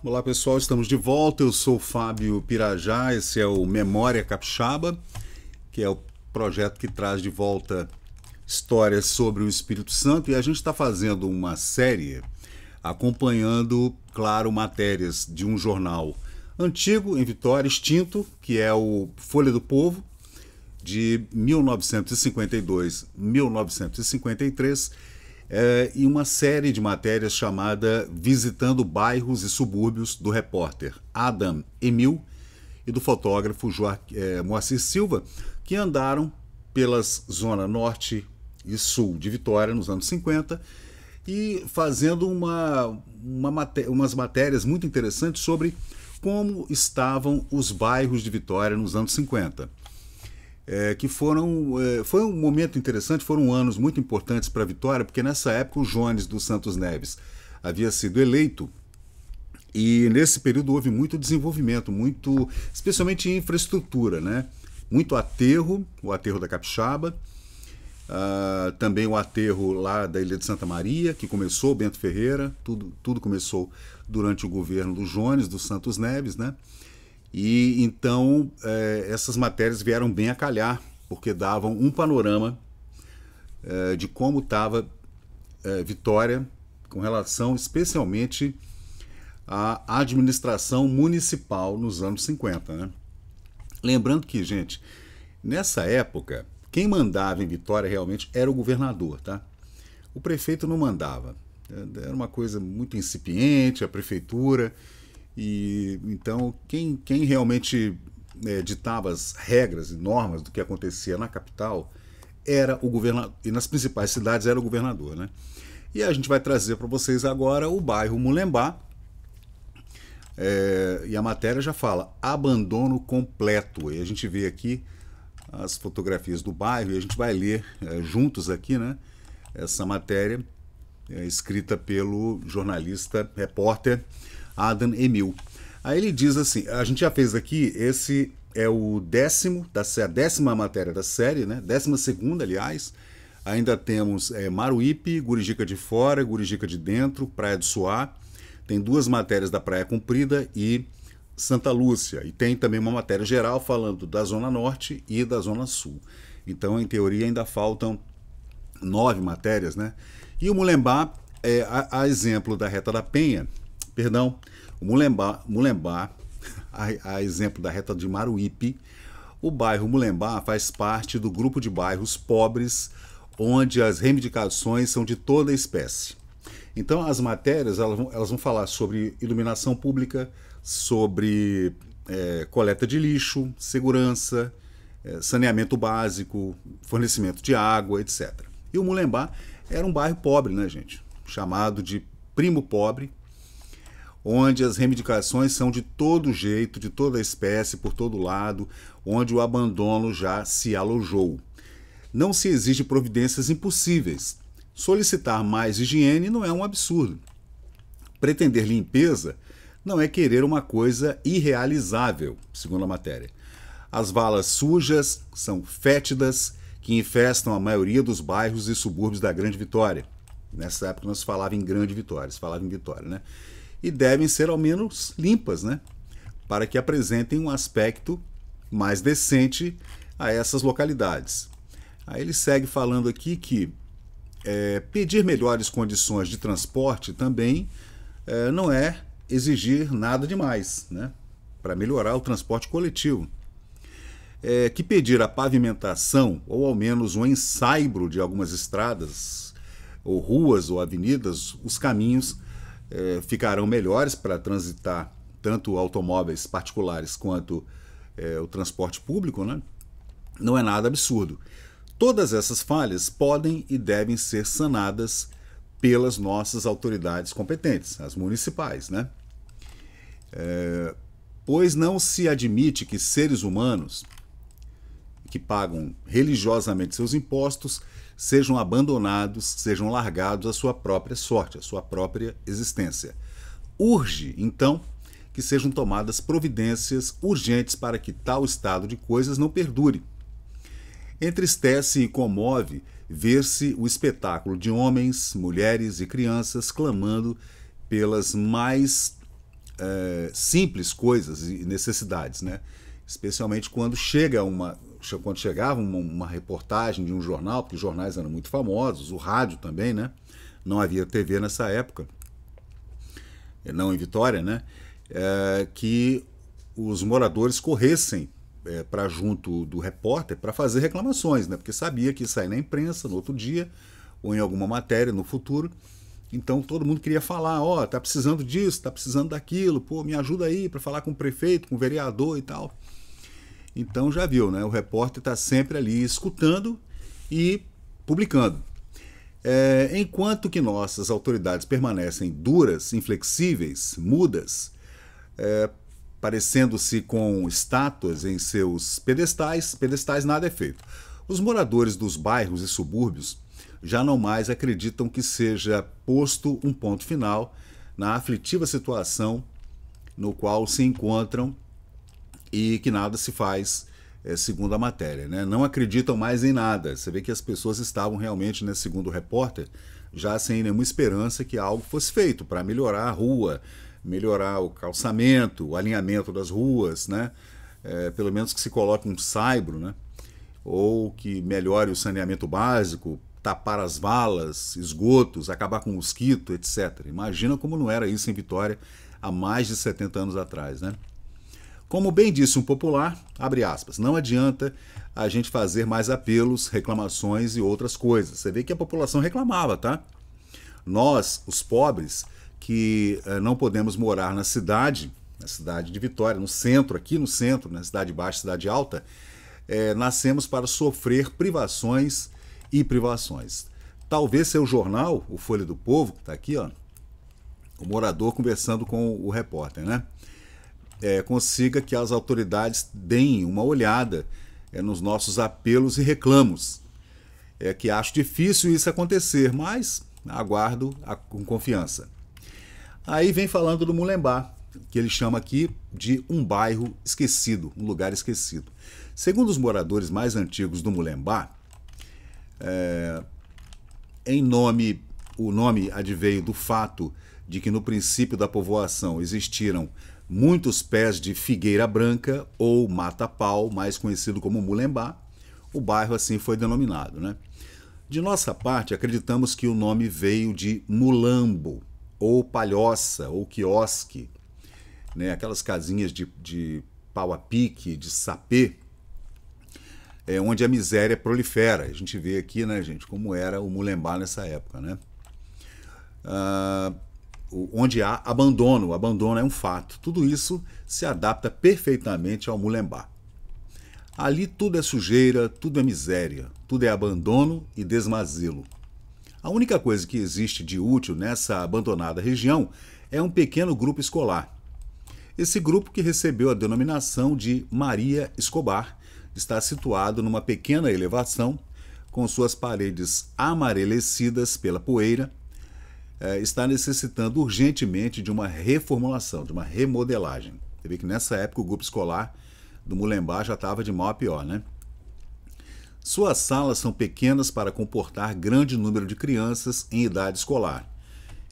Olá pessoal, estamos de volta. Eu sou o Fábio Pirajá, esse é o Memória Capixaba, que é o projeto que traz de volta histórias sobre o Espírito Santo, e a gente está fazendo uma série acompanhando, claro, matérias de um jornal antigo em Vitória, extinto, que é o Folha do Povo, de 1952-1953, e uma série de matérias chamada Visitando Bairros e Subúrbios, do repórter Adam Emil e do fotógrafo Moacir Silva, que andaram pelas zona norte e sul de Vitória nos anos 50 e fazendo umas matérias muito interessantes sobre como estavam os bairros de Vitória nos anos 50. Foi um momento interessante, foram anos muito importantes para a Vitória, porque nessa época o Jones dos Santos Neves havia sido eleito e nesse período houve muito desenvolvimento, especialmente em infraestrutura, né? Muito aterro, o aterro da Capixaba, também o aterro lá da Ilha de Santa Maria, que começou, Bento Ferreira, tudo começou durante o governo do Jones dos Santos Neves, né? E então essas matérias vieram bem a calhar, porque davam um panorama de como estava Vitória com relação especialmente à administração municipal nos anos 50. Né? Lembrando que, gente, nessa época, quem mandava em Vitória realmente era o governador. Tá? O prefeito não mandava. Era uma coisa muito incipiente, a prefeitura. E então quem realmente ditava as regras e normas do que acontecia na capital era o governador, e nas principais cidades era o governador, né? E a gente vai trazer para vocês agora o bairro Mulembá, e a matéria já fala abandono completo, e a gente vê aqui as fotografias do bairro e a gente vai ler juntos aqui, né, essa matéria escrita pelo jornalista, repórter Adam Emil. Aí ele diz assim, a gente já fez aqui, esse é a décima matéria da série, né? 12ª, aliás. Ainda temos Maruípe, Gurijica de Fora, Gurijica de Dentro, Praia do Suá. Tem 2 matérias da Praia Comprida e Santa Lúcia. E tem também uma matéria geral falando da Zona Norte e da Zona Sul. Então, em teoria, ainda faltam 9 matérias, né? E o Mulembá, a exemplo da Reta da Penha, o Mulembá, a exemplo da Reta de Maruípe, o bairro Mulembá faz parte do grupo de bairros pobres, onde as reivindicações são de toda a espécie. Então as matérias elas vão falar sobre iluminação pública, sobre coleta de lixo, segurança, saneamento básico, fornecimento de água, etc. E o Mulembá era um bairro pobre, né, gente? Chamado de Primo Pobre, onde as reivindicações são de todo jeito, de toda espécie, por todo lado, onde o abandono já se alojou. Não se exige providências impossíveis. Solicitar mais higiene não é um absurdo. Pretender limpeza não é querer uma coisa irrealizável, segundo a matéria. As valas sujas são fétidas, que infestam a maioria dos bairros e subúrbios da Grande Vitória. Nessa época não se falava em Grande Vitória, se falava em Vitória, né? E devem ser ao menos limpas, né? Para que apresentem um aspecto mais decente a essas localidades. Aí ele segue falando aqui que pedir melhores condições de transporte também não é exigir nada demais, né? Para melhorar o transporte coletivo. Que pedir a pavimentação ou ao menos um ensaibro de algumas estradas, ou ruas ou avenidas, os caminhos ficarão melhores para transitar tanto automóveis particulares quanto o transporte público, né? Não é nada absurdo. Todas essas falhas podem e devem ser sanadas pelas nossas autoridades competentes, as municipais, né? Pois não se admite que seres humanos que pagam religiosamente seus impostos sejam abandonados, sejam largados à sua própria sorte, à sua própria existência. Urge, então, que sejam tomadas providências urgentes para que tal estado de coisas não perdure. Entristece e comove ver-se o espetáculo de homens, mulheres e crianças clamando pelas mais simples coisas e necessidades, né? Especialmente quando chegava uma reportagem de um jornal, porque os jornais eram muito famosos, o rádio também, né? Não havia TV nessa época, não em Vitória, né? Que os moradores corressem para junto do repórter para fazer reclamações, né? Porque sabia que ia sair na imprensa no outro dia ou em alguma matéria no futuro. Então todo mundo queria falar, ó, tá precisando disso, tá precisando daquilo, pô, me ajuda aí para falar com o prefeito, com o vereador e tal. Então já viu, né? O repórter está sempre ali escutando e publicando. Enquanto que nossas autoridades permanecem duras, inflexíveis, mudas, parecendo-se com estátuas em seus pedestais nada é feito. Os moradores dos bairros e subúrbios já não mais acreditam que seja posto um ponto final na aflitiva situação no qual se encontram e que nada se faz, segundo a matéria, né? Não acreditam mais em nada. Você vê que as pessoas estavam realmente, né, segundo o repórter, já sem nenhuma esperança que algo fosse feito para melhorar a rua, melhorar o calçamento, o alinhamento das ruas, né? Pelo menos que se coloque um saibro, né? Ou que melhore o saneamento básico, tapar as valas, esgotos, acabar com o mosquito, etc. Imagina como não era isso em Vitória há mais de 70 anos atrás, né? Como bem disse um popular, abre aspas, não adianta a gente fazer mais apelos, reclamações e outras coisas. Você vê que a população reclamava, tá? Nós, os pobres, que não podemos morar na cidade de Vitória, no centro, aqui no centro, na cidade baixa, cidade alta, nascemos para sofrer privações e privações. Talvez seu jornal, o Folha do Povo, que está aqui, ó, o morador conversando com o repórter, né? Consiga que as autoridades deem uma olhada nos nossos apelos e reclamos. Que acho difícil isso acontecer, mas aguardo com confiança. Aí vem falando do Mulembá, que ele chama aqui de um bairro esquecido, um lugar esquecido. Segundo os moradores mais antigos do Mulembá, o nome adveio do fato de que no princípio da povoação existiram muitos pés de figueira branca ou mata-pau, mais conhecido como Mulembá. O bairro assim foi denominado, né? De nossa parte, acreditamos que o nome veio de mulambo, ou palhoça, ou quiosque, né? Aquelas casinhas de pau a pique, de sapê, onde a miséria prolifera. A gente vê aqui, né, gente, como era o Mulembá nessa época, né? Onde há abandono. O abandono é um fato. Tudo isso se adapta perfeitamente ao Mulembá. Ali tudo é sujeira, tudo é miséria, tudo é abandono e desmazelo. A única coisa que existe de útil nessa abandonada região é um pequeno grupo escolar. Esse grupo, que recebeu a denominação de Maria Escobar, está situado numa pequena elevação, com suas paredes amarelecidas pela poeira, está necessitando urgentemente de uma reformulação, de uma remodelagem. Você vê que nessa época o grupo escolar do Mulembá já estava de mal a pior, né? Suas salas são pequenas para comportar grande número de crianças em idade escolar.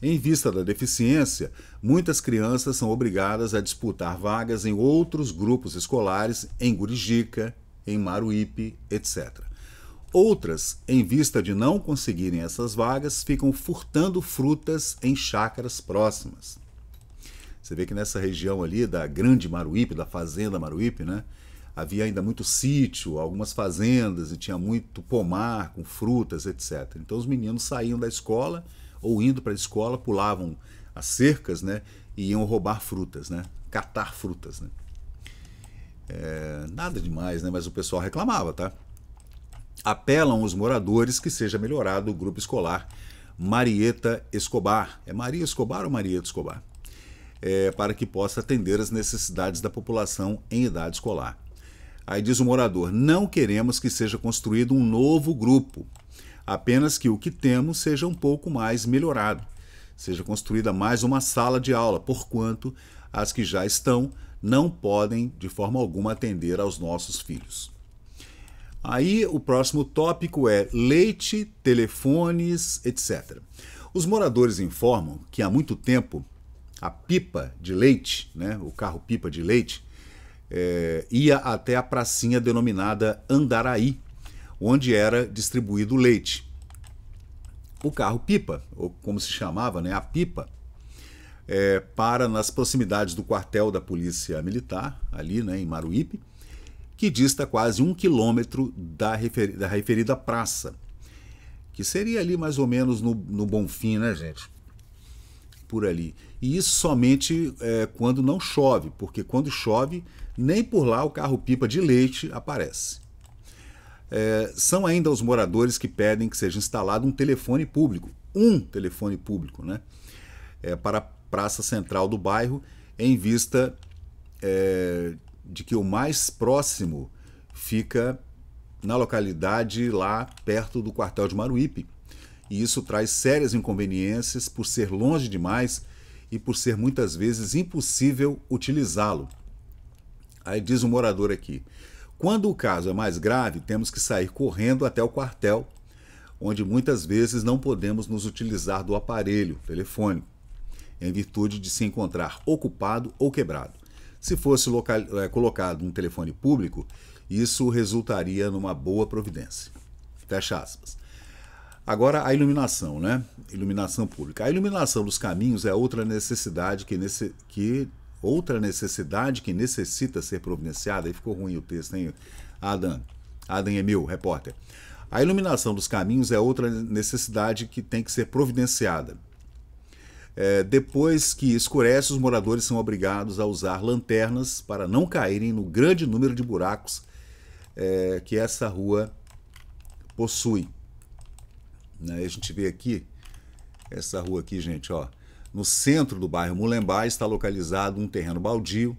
Em vista da deficiência, muitas crianças são obrigadas a disputar vagas em outros grupos escolares em Gurijica, em Maruípe, etc. Outras, em vista de não conseguirem essas vagas, ficam furtando frutas em chácaras próximas. Você vê que nessa região ali da Grande Maruípe, da Fazenda Maruípe, né, havia ainda muito sítio, algumas fazendas, e tinha muito pomar com frutas, etc. Então os meninos saíam da escola, ou indo para a escola, pulavam as cercas, né, e iam roubar frutas, né, catar frutas, né. Nada demais, né, mas o pessoal reclamava, tá? Apelam os moradores que seja melhorado o grupo escolar Marieta Escobar. É Maria Escobar ou Marieta Escobar? Para que possa atender as necessidades da população em idade escolar. Aí diz o morador, não queremos que seja construído um novo grupo, apenas que o que temos seja um pouco mais melhorado, seja construída mais uma sala de aula, porquanto as que já estão não podem de forma alguma atender aos nossos filhos. Aí o próximo tópico é leite, telefones, etc. Os moradores informam que há muito tempo a pipa de leite, né, o carro pipa de leite, ia até a pracinha denominada Andaraí, onde era distribuído o leite. O carro pipa, ou como se chamava, né, a pipa, para nas proximidades do quartel da Polícia Militar, ali, né, em Maruípe, que dista quase 1 quilômetro da referida praça, que seria ali mais ou menos no Bonfim, né, gente? Por ali. E isso somente quando não chove, porque quando chove, nem por lá o carro-pipa de leite aparece. São ainda os moradores que pedem que seja instalado um telefone público, né, para a praça central do bairro, em vista de que o mais próximo fica na localidade lá perto do quartel de Maruípe. E isso traz sérias inconveniências por ser longe demais e por ser muitas vezes impossível utilizá-lo. Aí diz um morador aqui: quando o caso é mais grave, temos que sair correndo até o quartel, onde muitas vezes não podemos nos utilizar do aparelho telefônico, em virtude de se encontrar ocupado ou quebrado. Se fosse colocado um telefone público, isso resultaria numa boa providência. Fecha aspas. Agora a iluminação, né? Iluminação pública. A iluminação dos caminhos é outra necessidade que necessita ser providenciada. Aí ficou ruim o texto, hein? Adam Emil, repórter. A iluminação dos caminhos é outra necessidade que tem que ser providenciada. Depois que escurece, os moradores são obrigados a usar lanternas para não caírem no grande número de buracos que essa rua possui. A gente vê aqui, essa rua aqui, gente, ó, no centro do bairro Mulembá está localizado um terreno baldio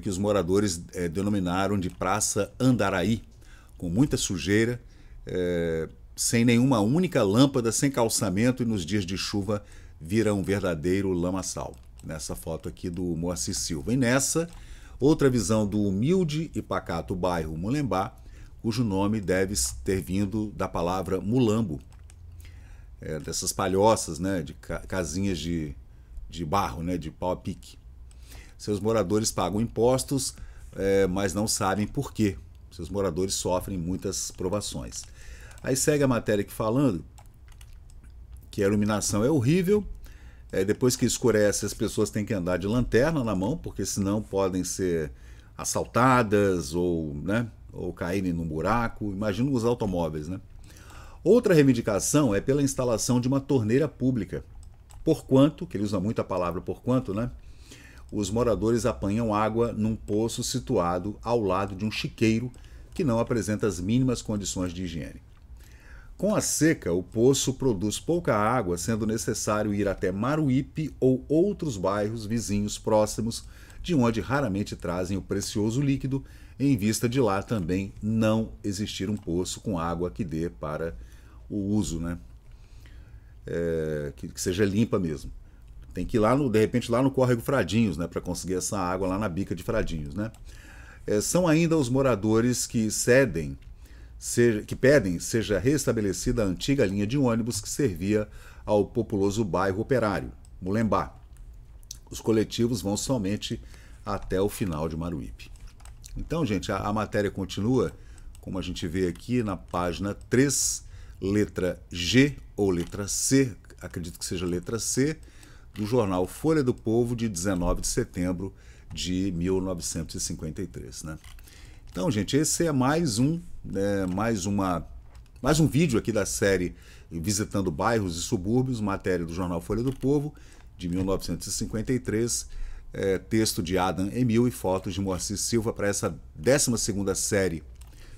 que os moradores denominaram de Praça Andaraí, com muita sujeira, sem nenhuma única lâmpada, sem calçamento, e nos dias de chuva vira um verdadeiro lamaçal. Nessa foto aqui do Moacir Silva. E nessa, outra visão do humilde e pacato bairro Mulembá, cujo nome deve ter vindo da palavra mulambo, dessas palhoças, né, de casinhas de barro, né, de pau a pique. Seus moradores pagam impostos, mas não sabem por quê. Seus moradores sofrem muitas provações. Aí segue a matéria aqui falando que a iluminação é horrível. Depois que escurece, as pessoas têm que andar de lanterna na mão, porque senão podem ser assaltadas ou caírem num buraco. Imagina os automóveis, né? Outra reivindicação é pela instalação de uma torneira pública. Porquanto, que ele usa muito a palavra porquanto, né? Os moradores apanham água num poço situado ao lado de um chiqueiro que não apresenta as mínimas condições de higiene. Com a seca, o poço produz pouca água, sendo necessário ir até Maruípe ou outros bairros vizinhos próximos, de onde raramente trazem o precioso líquido, em vista de lá também não existir um poço com água que dê para o uso, né? Que seja limpa mesmo. Tem que ir lá, de repente, lá no córrego Fradinhos, né, para conseguir essa água lá na bica de Fradinhos, né? São ainda os moradores que pedem seja restabelecida a antiga linha de ônibus que servia ao populoso bairro Operário, Mulembá. Os coletivos vão somente até o final de Maruípe. Então, gente, a matéria continua, como a gente vê aqui na página 3, letra G ou letra C, acredito que seja letra C, do jornal Folha do Povo, de 19 de setembro de 1953, né? Então, gente, esse é mais um vídeo aqui da série Visitando Bairros e Subúrbios, matéria do jornal Folha do Povo, de 1953, texto de Adam Emil e fotos de Moacir Silva para essa 12ª série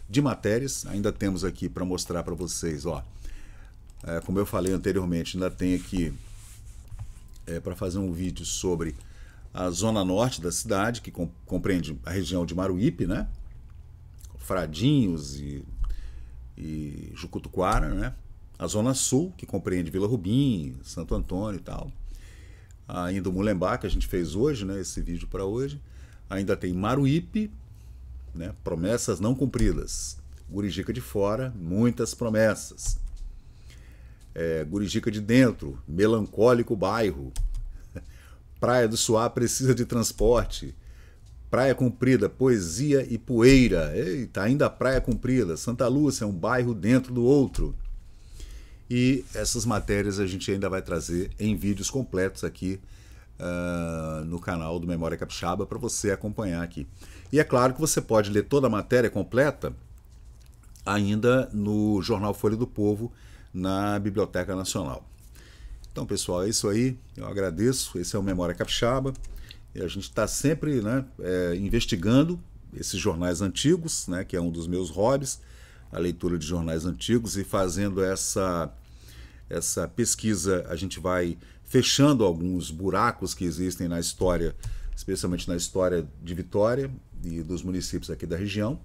de matérias. Ainda temos aqui para mostrar para vocês, ó, como eu falei anteriormente, ainda tem aqui para fazer um vídeo sobre a zona norte da cidade, que compreende a região de Maruípe, né? Fradinhos e Jucutuquara, né? A zona sul, que compreende Vila Rubim, Santo Antônio e tal. Ainda o Mulembá, que a gente fez hoje, né? Esse vídeo para hoje. Ainda tem Maruípe, né? Promessas não cumpridas. Gurijica de fora, muitas promessas. Gurijica de dentro, melancólico bairro. Praia do Suá precisa de transporte. Praia Comprida, poesia e poeira. Eita, ainda Praia Comprida. Santa Lúcia é um bairro dentro do outro. E essas matérias a gente ainda vai trazer em vídeos completos aqui no canal do Memória Capixaba para você acompanhar aqui. E é claro que você pode ler toda a matéria completa ainda no Jornal Folha do Povo, na Biblioteca Nacional. Então, pessoal, é isso aí. Eu agradeço. Esse é o Memória Capixaba. E a gente está sempre, né, investigando esses jornais antigos, né, que é um dos meus hobbies, a leitura de jornais antigos, e fazendo essa pesquisa, a gente vai fechando alguns buracos que existem na história, especialmente na história de Vitória e dos municípios aqui da região,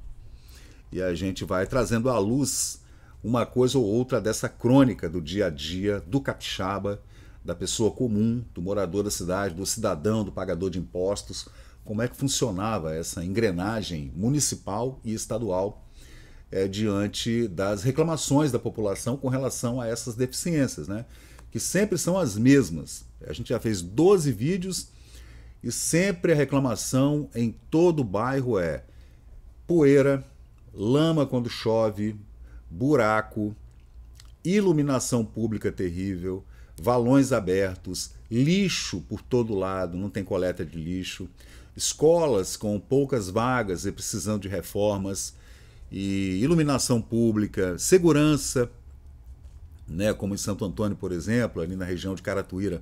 e a gente vai trazendo à luz uma coisa ou outra dessa crônica do dia a dia do capixaba, da pessoa comum, do morador da cidade, do cidadão, do pagador de impostos, como é que funcionava essa engrenagem municipal e estadual diante das reclamações da população com relação a essas deficiências, né? Que sempre são as mesmas. A gente já fez 12 vídeos e sempre a reclamação em todo o bairro é poeira, lama quando chove, buraco, iluminação pública terrível, valões abertos, lixo por todo lado, não tem coleta de lixo, escolas com poucas vagas e precisando de reformas, e iluminação pública, segurança, né, como em Santo Antônio, por exemplo, ali na região de Caratuíra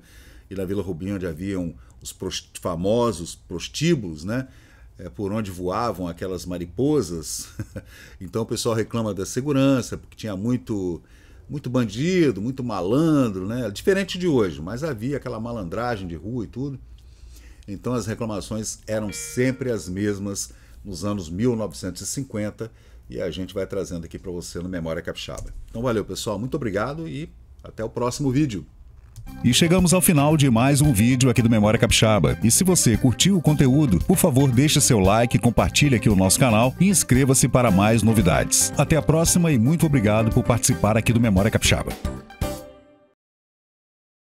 e na Vila Rubim, onde haviam os famosos prostíbulos, né, por onde voavam aquelas mariposas. Então o pessoal reclama da segurança, porque tinha muito bandido, muito malandro, né? Diferente de hoje, mas havia aquela malandragem de rua e tudo. Então as reclamações eram sempre as mesmas nos anos 1950 e a gente vai trazendo aqui para você no Memória Capixaba. Então valeu, pessoal, muito obrigado e até o próximo vídeo. E chegamos ao final de mais um vídeo aqui do Memória Capixaba. E se você curtiu o conteúdo, por favor deixe seu like, compartilhe aqui o nosso canal e inscreva-se para mais novidades. Até a próxima e muito obrigado por participar aqui do Memória Capixaba.